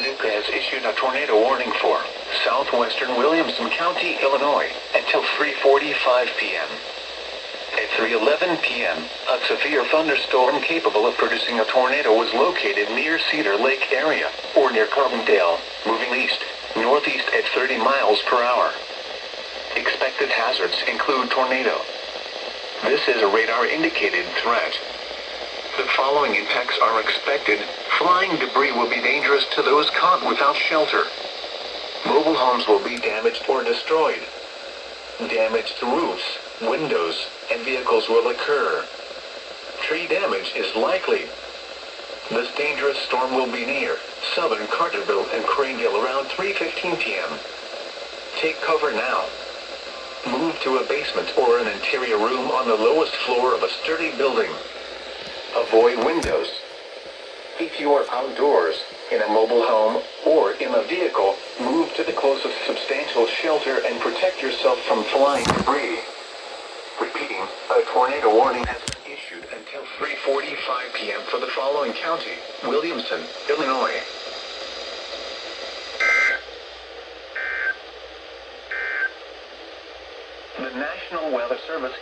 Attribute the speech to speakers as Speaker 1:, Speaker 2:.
Speaker 1: representative has issued a tornado warning for southwestern Williamson County, Illinois, until 3:45 p.m. At 3:11 p.m., a severe thunderstorm capable of producing a tornado was located near Cedar Lake area, or near Carbondale, moving northeast at 30 miles per hour. Expected hazards include tornado. This is a radar-indicated threat. The following impacts are expected. Flying debris will be dangerous to those caught without shelter. Mobile homes will be damaged or destroyed. Damage to roofs, windows, and vehicles will occur. Tree damage is likely. This dangerous storm will be near southern Carterville and Cranedale around 3:15 p.m. Take cover now. Move to a basement or an interior room on the lowest floor of a sturdy building. Avoid windows. If you are outdoors, in a mobile home, or in a vehicle, move to the closest substantial shelter and protect yourself from flying debris. Repeating, a tornado warning has been issued until 3:45 p.m. for the following county: Williamson, Illinois. The National Weather Service